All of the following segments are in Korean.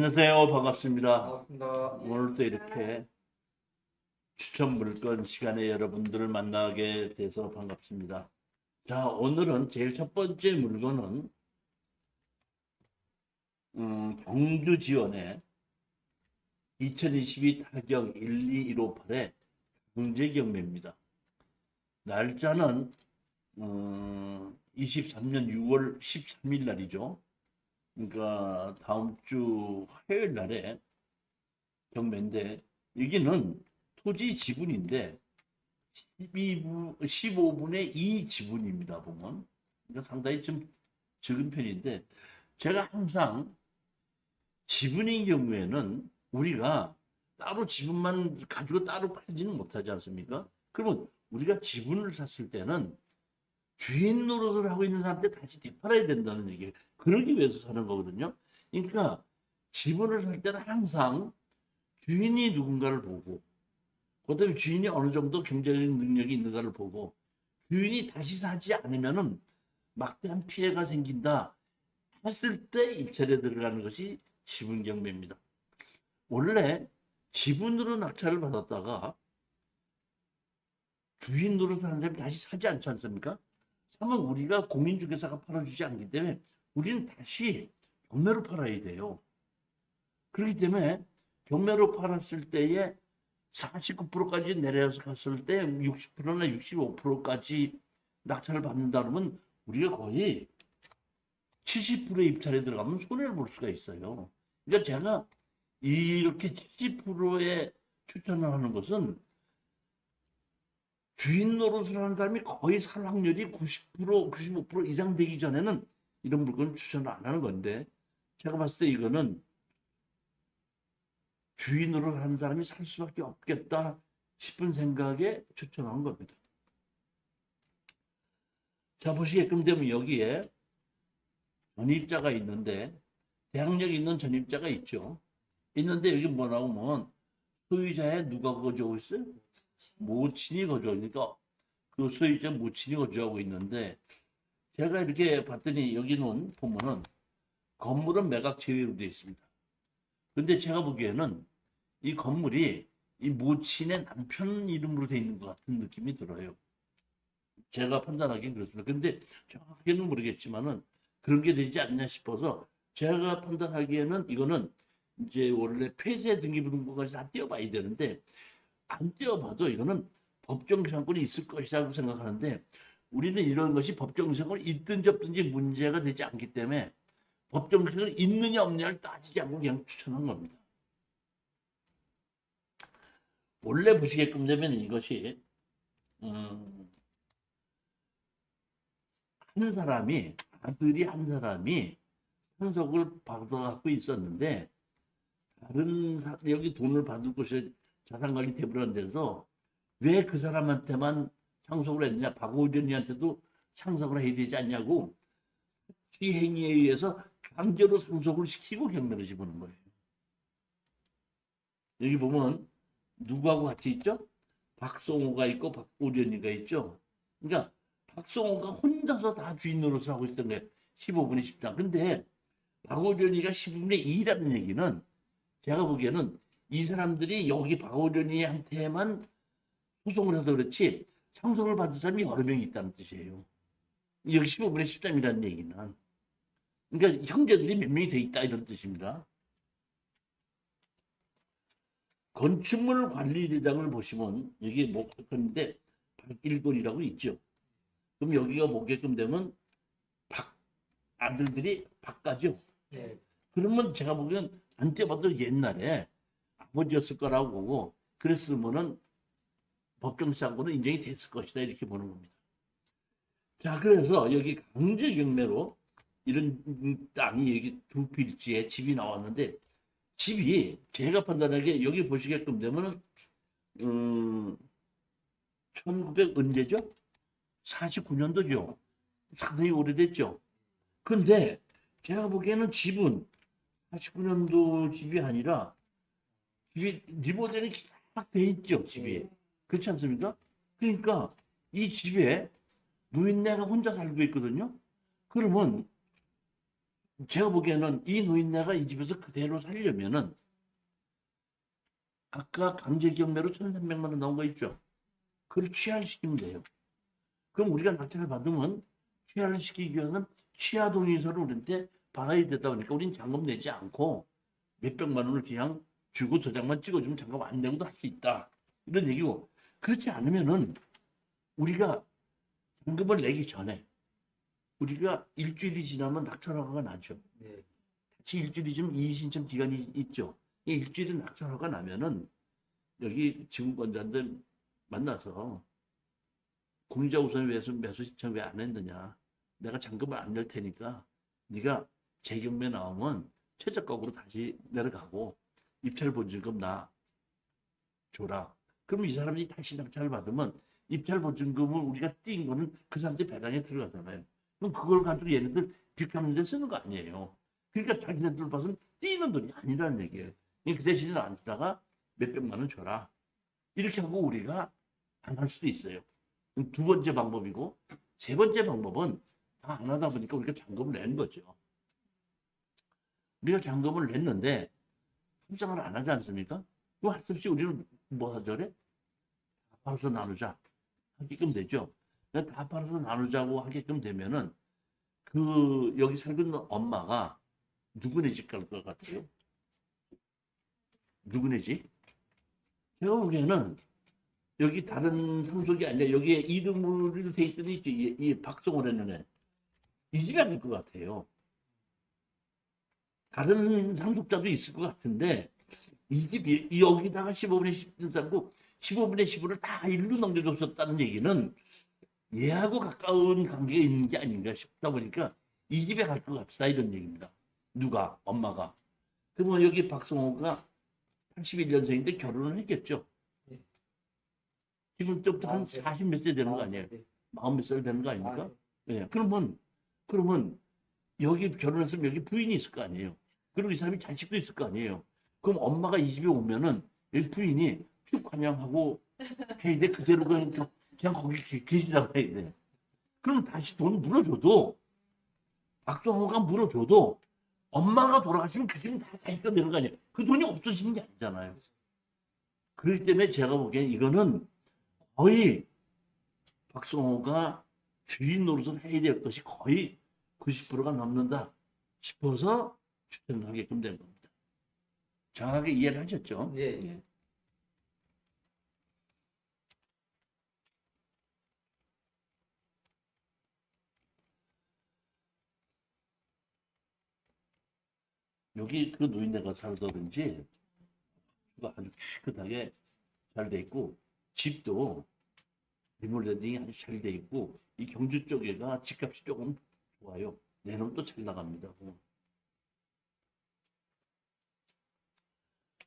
안녕하세요. 반갑습니다. 반갑습니다. 오늘도 이렇게 추천 물건 시간에 여러분들을 만나게 돼서 반갑습니다. 자, 오늘은 제일 첫 번째 물건은 경주 지원의 2022 타경 12158의 경제경매입니다. 날짜는 23년 6월 13일 날이죠. 그러니까 다음 주 화요일 날에 경매인데, 여기는 토지 지분인데 15분의 2 지분입니다. 보면 그러니까 상당히 좀 적은 편인데, 제가 항상 지분인 경우에는 우리가 따로 지분만 가지고 따로 팔지는 못하지 않습니까? 그러면 우리가 지분을 샀을 때는 주인 노릇을 하고 있는 사람한테 다시 되팔아야 된다는 얘기예요. 그러기 위해서 사는 거거든요. 그러니까 지분을 살 때는 항상 주인이 누군가를 보고, 그다음에 주인이 어느 정도 경제적인 능력이 있는가를 보고, 주인이 다시 사지 않으면은 막대한 피해가 생긴다 했을 때 입찰에 들어가는 것이 지분 경매입니다. 원래 지분으로 낙찰을 받았다가 주인으로 사는 사람이 다시 사지 않지 않습니까? 사면 우리가 공인중개사가 팔아주지 않기 때문에 우리는 다시 경매로 팔아야 돼요. 그렇기 때문에 경매로 팔았을 때에 49%까지 내려서 갔을 때 60%나 65%까지 낙찰을 받는다 그러면 우리가 거의 70%의 입찰에 들어가면 손해를 볼 수가 있어요. 그러니까 제가 이렇게 70%에 추천을 하는 것은 주인 노릇을 하는 사람이 거의 살 확률이 90%, 95% 이상 되기 전에는 이런 물건을 추천을 안 하는 건데, 제가 봤을 때 이거는 주인으로 하는 사람이 살 수밖에 없겠다 싶은 생각에 추천한 겁니다. 자, 보시게끔 되면 여기에 전입자가 있는데, 대항력이 있는 전입자가 있죠. 있는데 여기 뭐라고 하면 소유자의 누가 거주하고 있어요? 모친이 거주하니까 그 소유자 모친이 거주하고 있는데, 제가 이렇게 봤더니 여기는 보면은 건물은 매각 제외로 되어 있습니다. 근데 제가 보기에는 이 건물이 이 모친의 남편 이름으로 되어 있는 것 같은 느낌이 들어요. 제가 판단하기엔 그렇습니다. 근데 정확하게는 모르겠지만은 그런 게 되지 않냐 싶어서, 제가 판단하기에는 이거는 이제 원래 폐쇄 등기부등본까지 다 떼어봐야 되는데, 안 떼어봐도 이거는 법정상권이 있을 것이라고 생각하는데, 우리는 이런 것이 법정상권이 있든지 없든지 문제가 되지 않기 때문에 법정상권이 있느냐 없느냐를 따지지 않고 그냥 추천한 겁니다. 원래 보시게끔 되면 이것이 한 사람이, 아들이 한 사람이 상속을 받아갖고 있었는데, 다른 여기 돈을 받을 곳에 자산관리 대부란 데서 왜 그 사람한테만 상속을 했느냐, 박오전이한테도 상속을 해야 되지 않냐고 취행위에 의해서 강제로 상속을 시키고 경매를 집어넣은 거예요. 여기 보면 누구하고 같이 있죠? 박성호가 있고 박오전이가 있죠. 그러니까 박성호가 혼자서 다 주인 노릇을 하고 있던 거예요. 15분의 10당. 근데 박오전이가 15분의 2라는 얘기는, 제가 보기에는 이 사람들이 여기 박오전이한테만 소송을 해서 그렇지 상속을 받은 사람이 여러 명이 있다는 뜻이에요. 여기 15분의 10당이라는 얘기는, 그러니까 형제들이 몇 명이 돼 있다 이런 뜻입니다. 건축물 관리대장을 보시면 여기 목적인데 박일돌이라고 있죠. 그럼 여기가 보게끔 되면 아들들이 박가죠. 네. 그러면 제가 보기엔 안 떼봐도 옛날에 아버지였을 거라고 보고, 그랬으면은 법정상고는 인정이 됐을 것이다 이렇게 보는 겁니다. 자, 그래서 여기 강제 경매로 이런 땅이 여기 두 필지에 집이 나왔는데, 집이 제가 판단하기에 여기 보시게끔 되면은 1900 언제죠? 49년도죠. 상당히 오래됐죠. 근데 제가 보기에는 집은 49년도 집이 아니라 집이 리모델링이 딱 돼 있죠, 집이. 그렇지 않습니까? 그러니까 이 집에 노인네가 혼자 살고 있거든요. 그러면 제가 보기에는 이 노인네가 이 집에서 그대로 살려면은 아까 강제경매로 1,300만 원 나온 거 있죠. 그걸 취하시키면 돼요. 그럼 우리가 낙찰을 받으면 취하를 시키기 위해서는 취하 동의서를 우리한테 받아야 되다 보니까 우린 잔금 내지 않고 몇백만 원을 그냥 주고 도장만 찍어주면 잔금 안 내고도 할 수 있다. 이런 얘기고, 그렇지 않으면은 우리가 잔금을 내기 전에 우리가 일주일이 지나면 낙찰허가가 나죠. 네. 같이 일주일이 지금 이의신청 기간이 있죠. 이 일주일에 낙찰허가 나면은 여기 증권자들 만나서 공유자 우선 매수 신청 왜 안 했느냐. 내가 잔금을 안 낼 테니까 네가 재경매 나오면 최저가격으로 다시 내려가고 입찰 보증금 나 줘라. 그럼 이 사람이 다시 낙찰을 받으면 입찰 보증금을 우리가 띈 거는 그 사람들 배당에 들어가잖아요. 그럼 그걸 가지고 얘네들 빚 갚는 데 쓰는 거 아니에요. 그러니까 자기네들 봐서는 띄는 돈이 아니라는 얘기예요. 그 대신에 나한테다가 몇백만 원 줘라. 이렇게 하고 우리가 안 할 수도 있어요. 두 번째 방법이고, 세 번째 방법은 다 안 하다 보니까 우리가 잔금을 낸 거죠. 우리가 잔금을 냈는데 협상을 안 하지 않습니까? 그럼 할 수 없이 우리는 뭐 하죠래? 다 팔아서 나누자 하게끔 되죠. 다 팔아서 나누자고 하게끔 되면은 그 여기 살고 있는 엄마가 누구네 집 갈 것 같아요? 누구네 집? 제가 보기에는 여기 다른 상속이 아니라 여기에 이름으로 돼 있더니 이 박성호라는 애. 이 집에 갈 것 같아요. 다른 상속자도 있을 것 같은데 이 집이 여기다가 15분의 10을 살고 15분의 15를 다 일로 넘겨줬었다는 얘기는 얘하고 가까운 관계가 있는 게 아닌가 싶다 보니까 이 집에 갈 것 같다 이런 얘기입니다. 누가? 엄마가. 그러면 여기 박성호가 81년생인데 결혼을 했겠죠. 네. 지금 때부터 한 40 몇 세 되는 거 아니에요? 40 몇 살 되는 거 아닙니까? 예. 그러면 여기 결혼했으면 여기 부인이 있을 거 아니에요. 그리고 이 사람이 자식도 있을 거 아니에요. 그럼 엄마가 이 집에 오면은 여기 부인이 쭉 환영하고 해야 돼. 그대로 그냥 거기 계시라고 해야 돼. 그럼 다시 돈 물어줘도 박성호가 물어줘도 엄마가 돌아가시면 그 돈이 다 자기가 되는 거 아니에요. 그 돈이 없어지는 게 아니잖아요. 그렇기 때문에 제가 보기엔 이거는 거의 박성호가 주인 노릇을 해야 될 것이 거의 90%가 넘는다 싶어서 추천하게끔 된 겁니다. 정확하게 이해를 하셨죠? 네. 예. 여기 그 노인네가 살더든지 아주 깨끗하게 잘 돼 있고 집도 리모델링이 아주 잘 돼 있고 이 경주 쪽에가 집값이 조금 좋아요. 내년도 잘 나갑니다.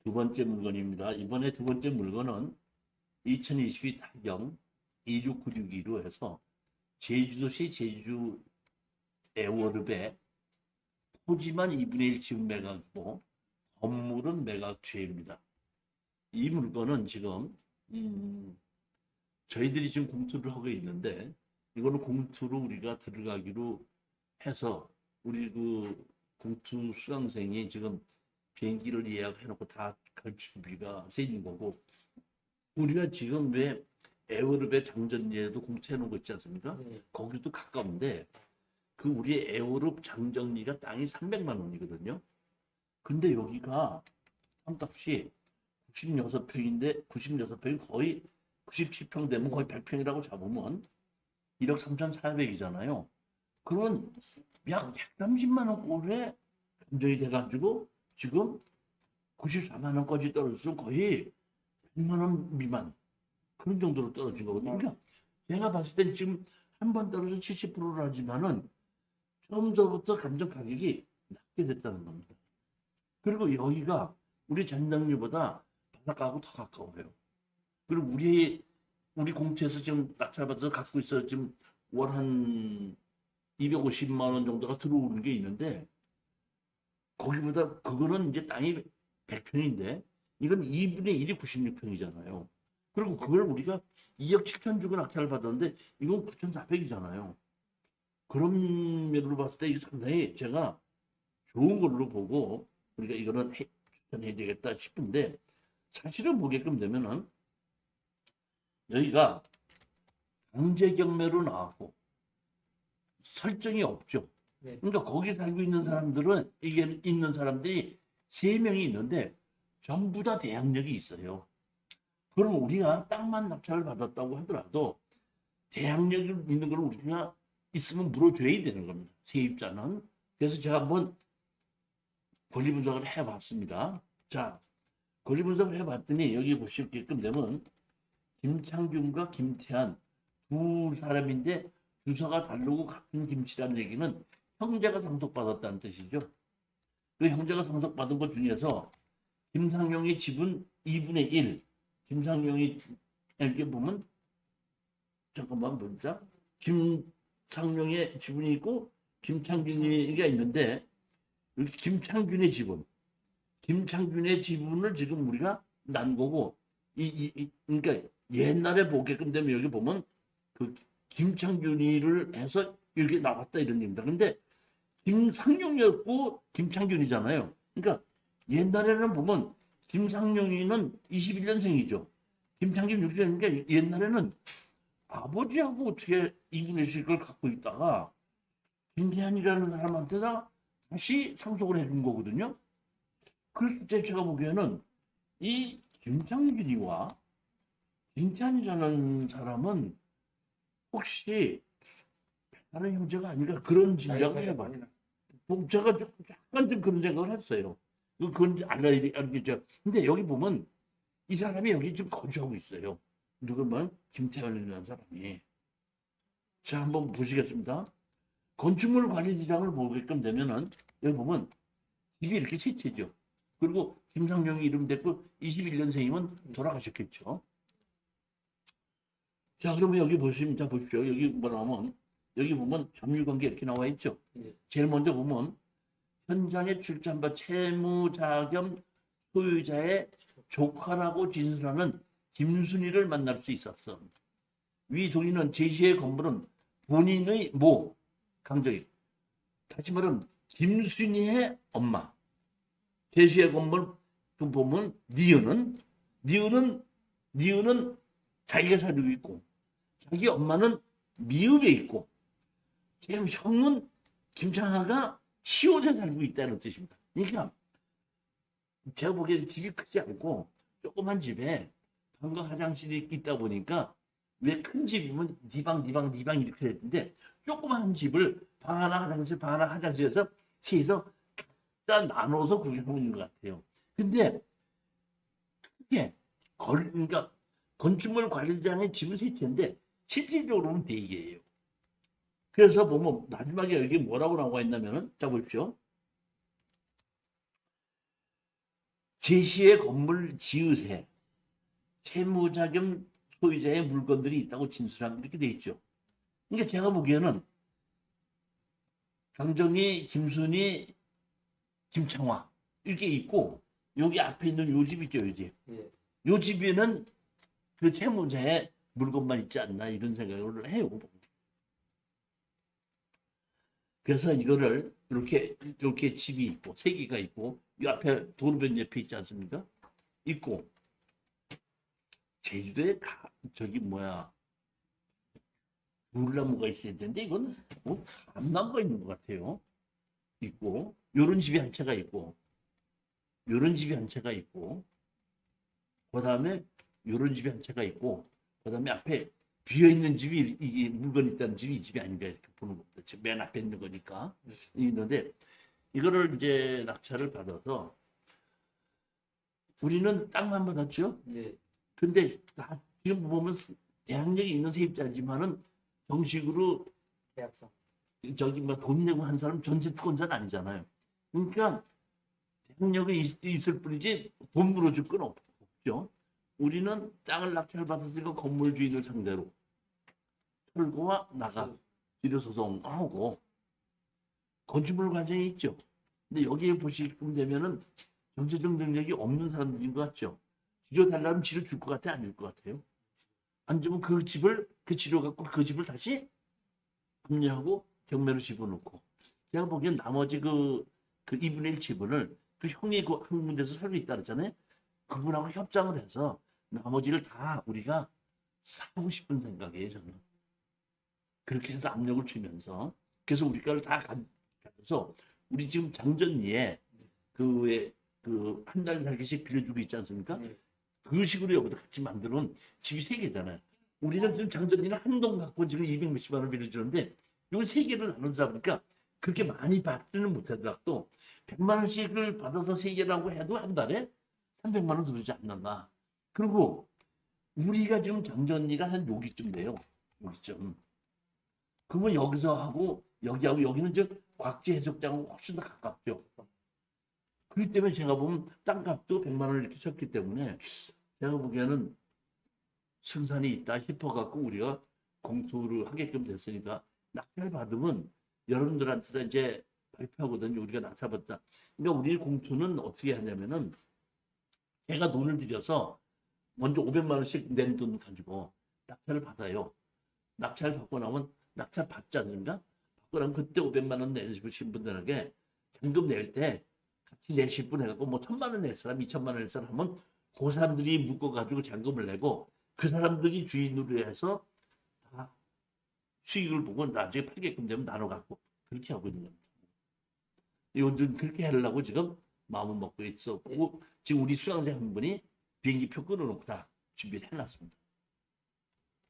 두 번째 물건입니다. 이번에 두 번째 물건은 2022 타경 26962로 해서 제주도시 제주 애월읍에 토지만 2분의 1 지분 매각이고 건물은 매각죄입니다. 이 물건은 지금 저희들이 지금 공투를 하고 있는데 이거는 공투로 우리가 들어가기로 해서 우리 그 공투 수강생이 지금 비행기를 예약해놓고 다 갈 준비가 돼 있는 거고 우리가 지금 왜 애월읍의 장전리에도 공투해놓은 거 있지 않습니까? 네. 거기도 가까운데 그 우리 애월읍 장정리가 땅이 300만 원이거든요. 근데 여기가 땅값이 96평인데 96평이 거의 97평 되면 거의 100평이라고 잡으면 1억 3,400이잖아요. 그러면 약 130만 원 꼴에 감정이 돼가지고 지금 94만 원까지 떨어졌으면 거의 100만 원 미만 그런 정도로 떨어진 거거든요. 그러니까 제가 봤을 땐 지금 한 번 떨어져 70%를 하지만은 처음서부터 감정 가격이 낮게 됐다는 겁니다. 그리고 여기가 우리 잔당리보다 바닷가하고 더 가까워요. 그리고 우리 공투에서 지금 낙찰받아서 갖고 있어 지금 월 한 250만 원 정도가 들어오는 게 있는데 거기보다 그거는 이제 땅이 100평인데 이건 2분의 1이 96평이잖아요. 그리고 그걸 우리가 2억 7천 주고 낙찰을 받았는데 이건 9,400이잖아요. 그런 면으로 봤을 때 이게 상당히 제가 좋은 걸로 보고 우리가 이거는 추천해야 되겠다 싶은데, 사실은 보게끔 되면은 여기가 강제 경매로 나왔고 설정이 없죠. 네. 그러니까 거기 살고 있는 사람들은, 이게 있는 사람들이 3명이 있는데 전부 다 대항력이 있어요. 그럼 우리가 땅만 낙찰을 받았다고 하더라도 대항력이 있는 걸 우리가 있으면 물어줘야 되는 겁니다, 세입자는. 그래서 제가 한번 권리 분석을 해봤습니다. 자, 권리 분석을 해봤더니 여기 보시게끔 되면 김창균과 김태한 두 사람인데 주소가 다르고 같은 김씨라는 얘기는 형제가 상속받았다는 뜻이죠. 그 형제가 상속받은 것 중에서 김상용의 집은 2분의 1. 김상용이 이렇게 보면, 잠깐만 보자. 김상용의 지분이 있고 김창균이가 있는데, 여기 김창균의 지분을 지금 우리가 난 거고, 그러니까 옛날에 보게끔 되면 여기 보면 그 김창균이를 해서 여기 나왔다 이런 얘기입니다. 근데 김상용이었고 김창균이잖아요. 그러니까 옛날에는 보면 김상용이는 21년생이죠. 김창균 60년생인데 옛날에는 아버지하고 어떻게 2분의 1씩을 갖고 있다가 김태한이라는 사람한테다 다시 상속을 해준 거거든요. 그랬을 때 제가 보기에는 이 김창균이와 김태한이라는 사람은 혹시 다른 형제가 아닌가, 그런 짐작을 해봐요. 제가 약간 좀 그런 생각을 했어요. 그건 알겠죠. 근데 여기 보면 이 사람이 여기 지금 거주하고 있어요. 누구면 김태현이라는 사람이. 자, 한번 보시겠습니다. 건축물 관리지장을 보게끔 되면은 여기 보면 집이 이렇게 세 채죠. 그리고 김상용이 이름 됐고 21년생이면 돌아가셨겠죠. 자, 그러면 여기 보십니다. 보십시오. 여기 뭐라면 여기 보면 점유관계 이렇게 나와 있죠. 제일 먼저 보면 현장에 출전한 채무자겸 소유자의 조카라고 진술하는 김순희를 만날 수 있었어. 위 동의는 제시의 건물은 본인의 모 강정이, 다시 말하면 김순희의 엄마. 제시의 건물 그 보면 니은은 자기가 살고 있고 자기 엄마는 미읍에 있고 지금 형은 김창하가 시옷에 살고 있다는 뜻입니다. 그러니까 제가 보기에는 집이 크지 않고 조그만 집에 방과 화장실이 있다 보니까, 왜 큰 집이면 니방 이렇게 됐는데 조그만 집을 방 하나 화장실에서 셋이서 각자 나눠서 구경하고 있는 것 같아요. 근데 그게 그러니까 건축물 관리자의 집은 세 채인데 실질적으로는 네 개예요. 그래서 보면 마지막에 여기 뭐라고 나와 있냐면은, 자 보십시오. 제시의 건물 지으세 채무자겸 소유자의 물건들이 있다고 진술하면 이렇게 돼 있죠. 그러니까 제가 보기에는 강정희, 김순희, 김창화 이렇게 있고, 여기 앞에 있는 요 집 있죠, 요 집. 요 집에는 그 채무자의 물건만 있지 않나 이런 생각을 해요. 그래서 이거를 이렇게 집이 있고 세 개가 있고 이 앞에 도로변 옆에 있지 않습니까? 있고, 제주도에 저기 뭐야 물나무가 있어야 되는데 이건 뭐 감나무가 있는 것 같아요. 있고 요런 집이 한 채가 있고 요런 집이 한 채가 있고 그 다음에 요런 집이 한 채가 있고 그 다음에 앞에 비어있는 집이, 이게 물건이 있다는 집이 이 집이 아닌가 이렇게 보는 겁니다. 지금 맨 앞에 있는 거니까 있는데, 이거를 이제 낙찰을 받아서 우리는 땅만 받았죠. 근데 지금 보면 대항력이 있는 세입자지만은 정식으로 계약서. 저기 뭐 돈 내고 한 사람 전세권자는 아니잖아요. 그러니까 대항력이 있을 뿐이지 돈 물어줄 건 없죠. 우리는 땅을 낙찰받았으니까 건물 주인을 상대로 철거와 나가 지료 소송하고 건축물 과정이 있죠. 근데 여기에 보시면 되면은 경제적 능력이 없는 사람들인 것 같죠. 지료 달라면 지료 줄 것 같아, 안 줄 것 같아요? 안 주면 그 지료 갖고 그 집을 다시 합류하고 경매로 집어넣고. 제가 보기엔 나머지 그 그 2분의 1 지분을 그 형이 그 한 군데서 살고 있다 그랬잖아요. 그분하고 협상을 해서 나머지를 다 우리가 사고 싶은 생각이에요, 저는. 그렇게 해서 압력을 주면서 그래서 우리 거를 다 가져서 우리 지금 장전리에 그한 달 살기씩 빌려주고 있지 않습니까? 그 식으로 여기다 같이 만드는 집이 세 개잖아요. 우리는 지금 장전리는 한 동 갖고 지금 200 몇십만 원 빌려주는데 이걸 세 개를 나누다 보니까 그렇게 많이 받지는 못하더라도 100만 원씩을 받아서 세 개라고 해도 한 달에 300만 원 들어오지 않는다. 그리고 우리가 지금 장전리가 한 여기쯤 돼요. 여기쯤. 그러면 여기서 하고 여기하고 여기는 저 곽지 해수욕장하고 훨씬 더 가깝죠. 그렇기 때문에 제가 보면 땅값도 100만 원을 이렇게 쳤기 때문에 제가 보기에는 승산이 있다 싶어갖고 우리가 공투를 하게끔 됐으니까 낙찰 받으면 여러분들한테도 이제 발표하거든요. 우리가 낙찰 받다. 그러니까 우리 공투는 어떻게 하냐면은 제가 돈을 들여서 먼저 500만 원씩 낸 돈 가지고 낙찰을 받아요. 낙찰 받고 나면 낙찰 받지 않습니까? 받고 나면 그때 500만 원 내주신 분들에게 잔금 낼 때 같이 내실 분 해갖고 뭐 1000만 원 낼 사람, 2000만 원 낼 사람 하면 그 사람들이 묶어가지고 잔금을 내고 그 사람들이 주인으로 해서 다 수익을 보고 나중에 팔게끔 되면 나눠 갖고 그렇게 하고 있는 겁니다. 요즘 그렇게 하려고 지금 마음을 먹고 있었고 지금 우리 수강생 한 분이 비행기표 끊어놓고 다 준비를 해놨습니다.